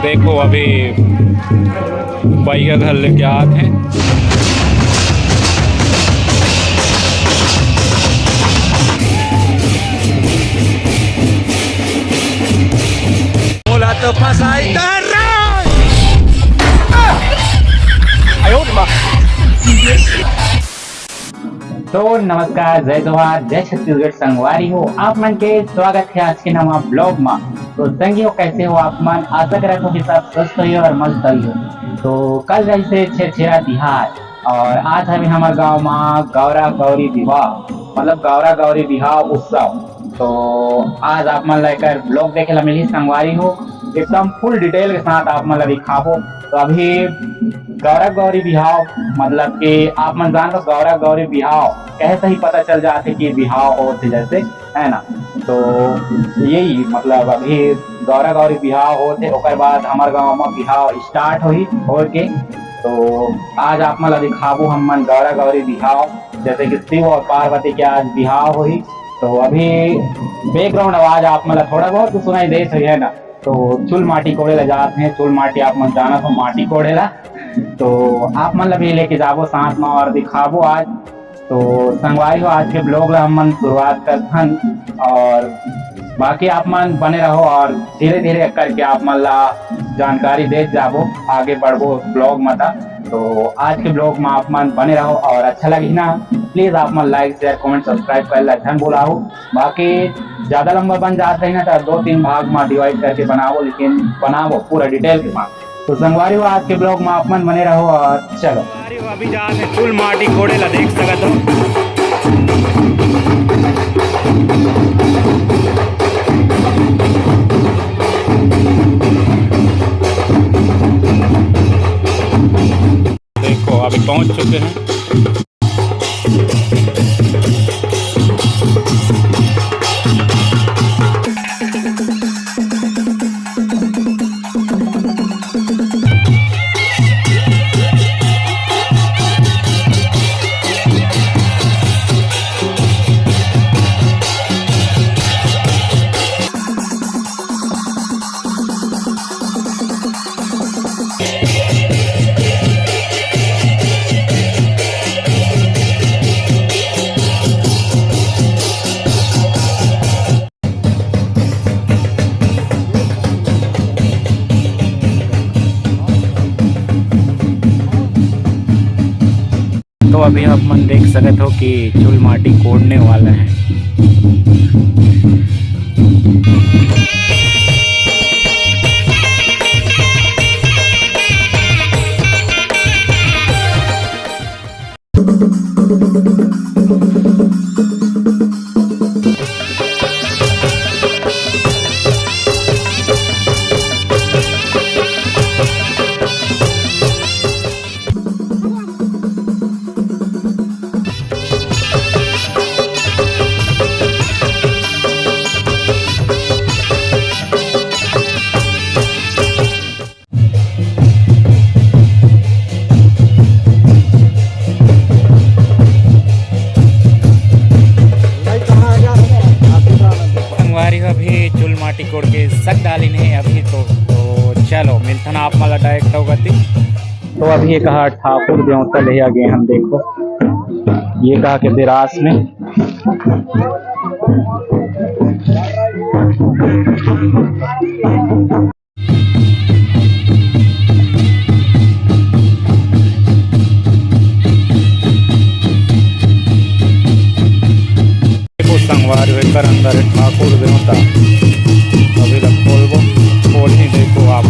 देखो अभी भाई का घर लेके आते हैं। बोला तो फसाई तो नमस्कार, जय जोहार, जय छत्तीसगढ़। संगवारी हो आप मन के स्वागत है आज के नवा ब्लॉग में। तो संगियो कैसे हो आप मन? आशा करत हो कि सब स्वस्थ हो और मस्त हो। तो कल जैसे छेरछेरा तिहार और आज हमें हमारे गांव में गौरा गौरी विवाह मतलब गौरा गौरी विवाह उत्सव। तो आज आप मन लेकर ब्लॉग देखे ला मिली संगवारी हो, एकदम फुल डिटेल के साथ आप मन ला दिखाबो। तो अभी गौरा गौरी बिहाव मतलब कि आप मन जान गौरा गौरी बिहाव कैसे ही पता चल जाते कि बिहाव होते जैसे है ना। तो यही मतलब अभी गौरा गौरी बिहाव होते ओकर बाद हमारे गांव में बिहाव स्टार्ट हुई हो के। तो आज आप मन दिखाबू हम मन गौरा गौरी बिहाव जैसे कि शिव और पार्वती के आज बिहाव हुई। तो अभी बैकग्राउंड आवाज आप मन थोड़ा बहुत सुनाई देते है ना। तो चूल माटी कोड़े ला जाते हैं, चूल माटी आप मन जाना तो माटी कोड़े ला। तो आप मन भी लेके जाबो साथ में और दिखाबो आज। तो संगवारी हो आज के ब्लॉग ला हम मन शुरुआत करथन और बाकी आप मन बने रहो और धीरे धीरे करके आप मन ला जानकारी दे जाबो, आगे बढ़बो ब्लॉग में। तो आज के ब्लॉग में आप मन बने रहो और अच्छा लगी ना प्लीज आप मन लाइक शेयर कमेंट सब्सक्राइब कर ला धन बोलाओ। बाकी ज्यादा लंबा बन जाते हैं ना तो 2-3 भाग में डिवाइड करके बनाओ, लेकिन बनाओ पूरा डिटेल के साथ। तो संगवारी हो आज के ब्लॉग में आप मन बने रहो और चलो अभी जाते चूल माटी कोड़े ला देख सकत हो। देखो अभी पहुंच चुके हैं। तो अभी आप मन देख सकते हो कि चूल माटी कोड़ने वाला है। अभी चूल माटी कोड़ के सक डाली नहीं अभी तो चलो मिलथन आप मला डायरेक्ट होगती। तो अभी ये कहा ठाकुर देवता ले गए हम, देखो ये कहा के दिरास में संगवारी होकर अंदर ठाकुर देवता अभी तक खोल ही देखो आप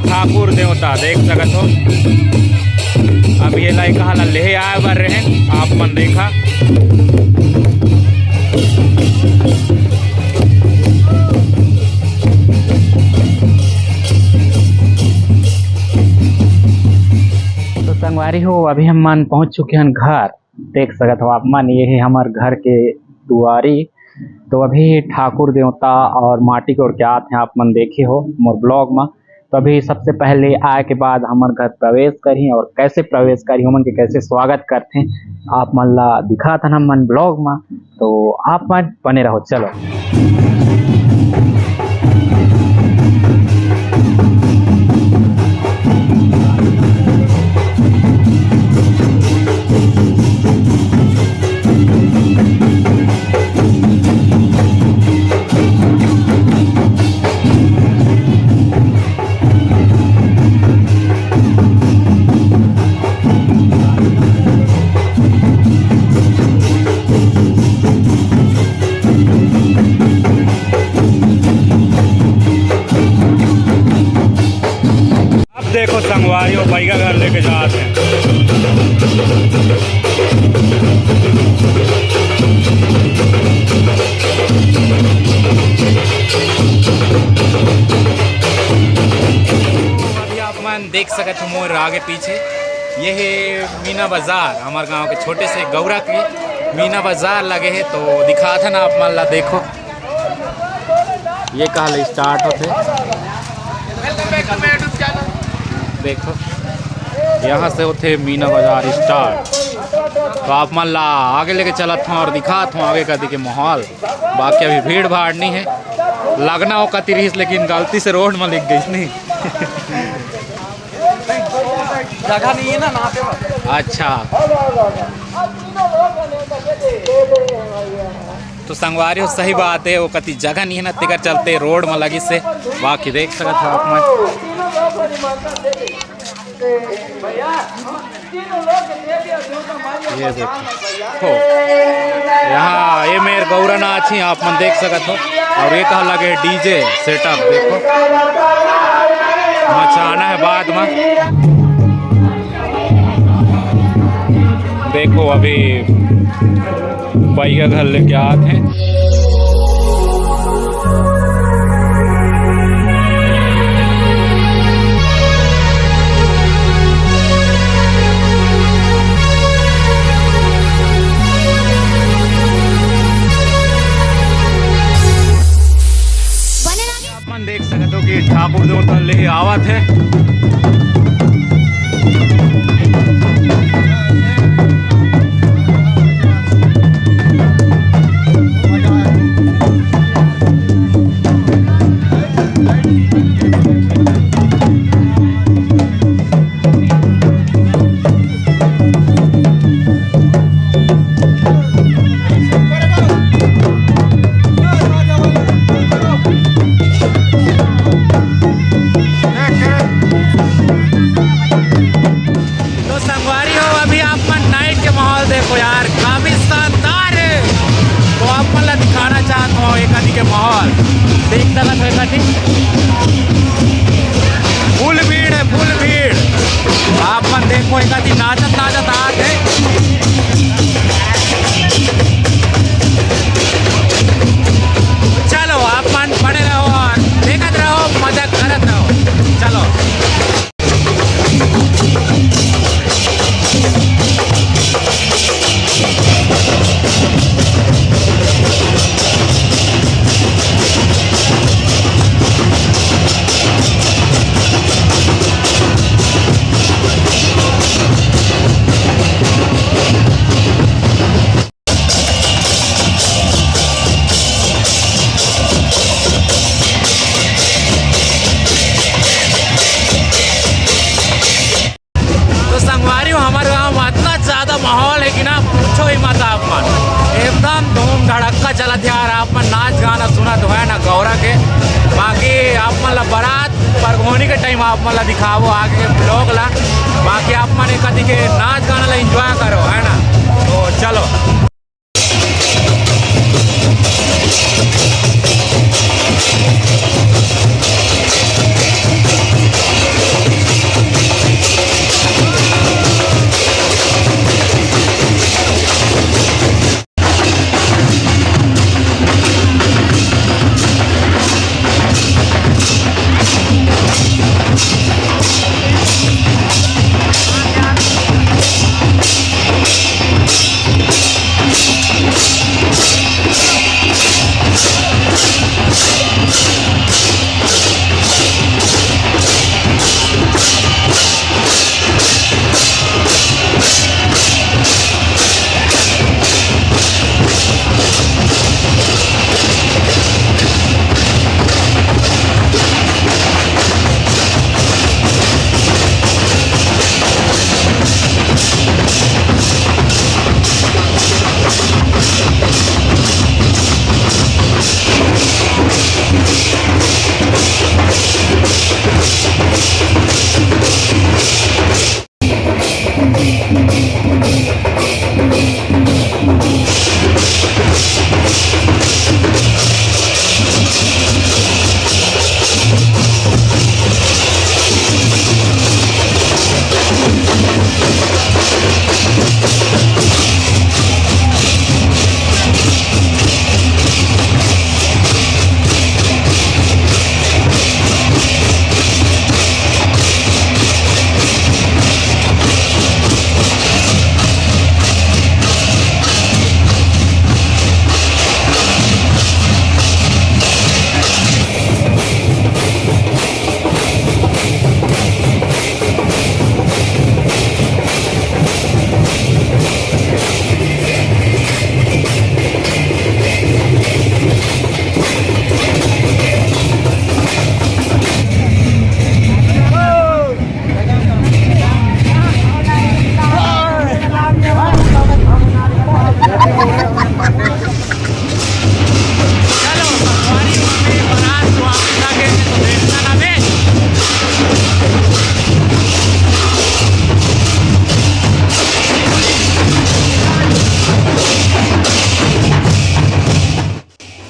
ठाकुर देवता देख सकत हो। अब ये लाई कहा ले आए बर रहे आप मन देखा। तो संगवारी हो अभी हम मन पहुंच चुके हैं घर। देख सकत हो आप मन, ये है हमार घर के दुआरी। तो अभी ठाकुर देवता और माटी कोड़ के आते हैं आप मन देखे हो मोर ब्लॉग में। तो अभी सबसे पहले आए के बाद हमार घर प्रवेश करी और कैसे प्रवेश करी हमन के कैसे स्वागत करते हैं आप मन ला दिखा था हम मन ब्लॉग में। तो आप मन बने रहो। चलो देखो संगवारियों बैगा घर लेके जाते हैं। अभी आप मन देख सकते हो मोर आगे पीछे ये है मीना बाजार। हमारे गांव के छोटे से गौरा के मीना बाजार लगे है। तो दिखा था ना आप मन ला देखो ये कहा स्टार्ट होते देखो यहाँ से होते मीना बाजार स्टार्ट। तो आप मन ला आगे लेके चलत हूँ और दिखात हूँ आगे का दिखे माहौल। बाकी अभी भीड़ भाड़ नहीं है, लगना हो कती रही लेकिन गलती से रोड में लिख गई नहीं। जगह नहीं है ना वहाँ पे। अच्छा तो संगवारी सही बात है, वो कति जगह नहीं है ना तिकर चलते रोड में लगी से। बाकी देख सकते हो आप मन ये देखो यहाँ ये मेरे गौरा नाच ही आप मन देख सकते हो। और ये कहा लगे डीजे सेटअप देखो मचाना है बाद में। देखो अभी बैगा घर लेके आते हैं। अपन देख सकते हो कि ठाकुर देवता ले आवत है। देखो यार काफी शानदार है। तो आप मतलब दिखाना चाहता हूँ एक आदि के माहौल देख सकते हो। एक आदि फुल भीड़ है, फुल भीड़। आप मन देखो एक आदि नाचत नाचत आते हैं। चलो आप मन पड़े रहो और देखते रहो, मजा करते रहो। चलो आप मतलब दिखावो आगे ब्लॉग ला। बाकी आप मन कदी के नाच गाना ला एंजॉय करो है ना। तो चलो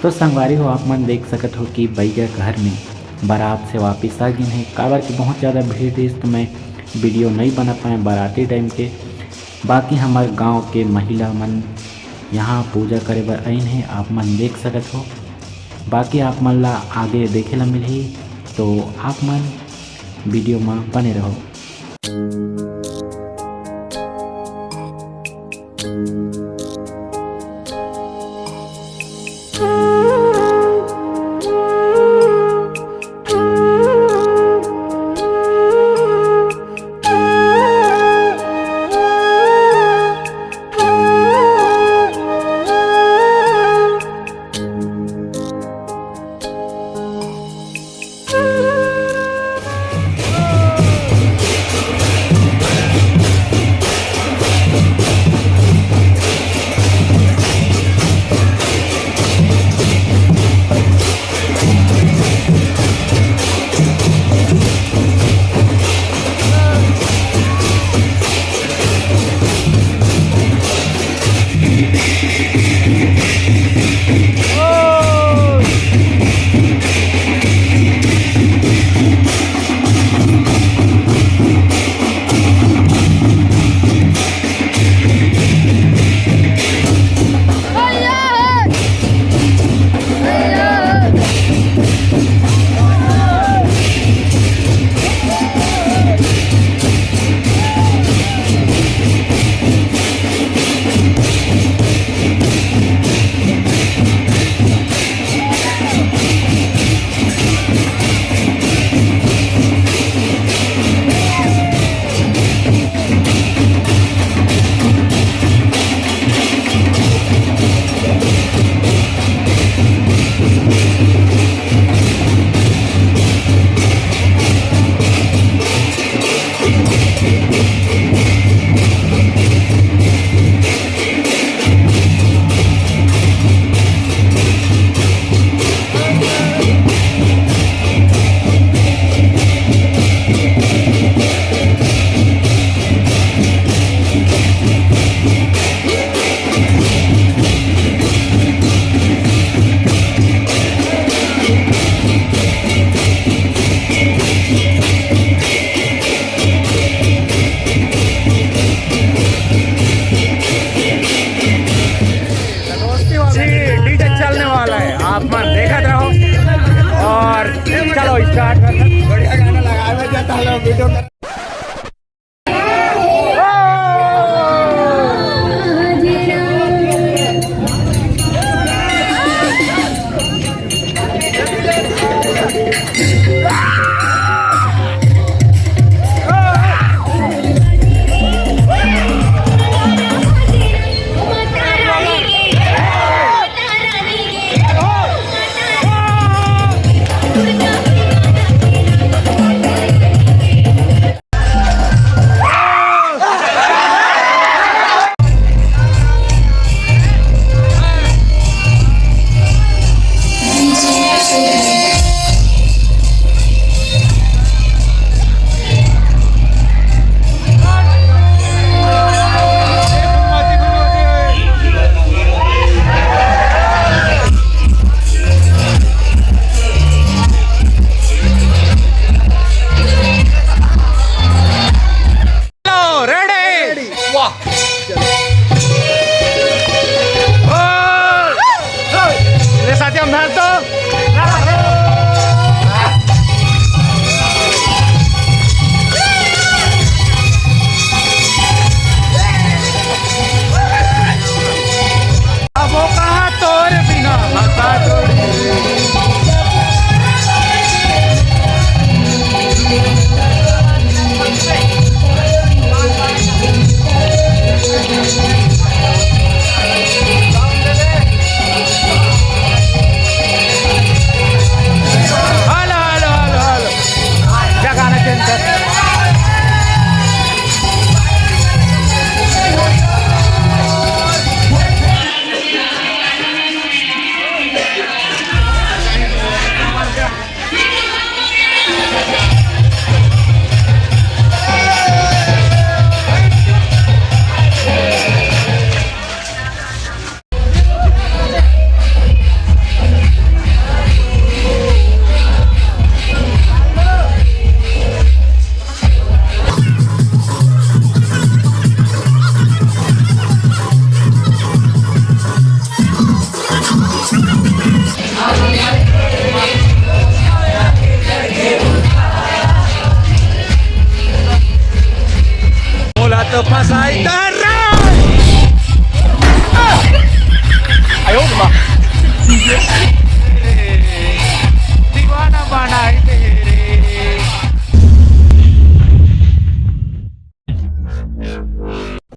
तो संगवारी हो आप मन देख सकत हो कि भैया घर में बारात से वापस आ गए हैं। काबर की बहुत ज़्यादा भीड़ थी तो मैं वीडियो नहीं बना पाए बाराती टाइम के। बाकी हमारे गांव के महिला मन यहाँ पूजा करे बर आइन है, आप मन देख सकत हो। बाकी आप मन ला आगे देखे ला मिलही, तो आप मन वीडियो में बने रहो। माध्यम धर दो अब वो कहाँ तोर बिना हंसा जोड़ी तो फसाई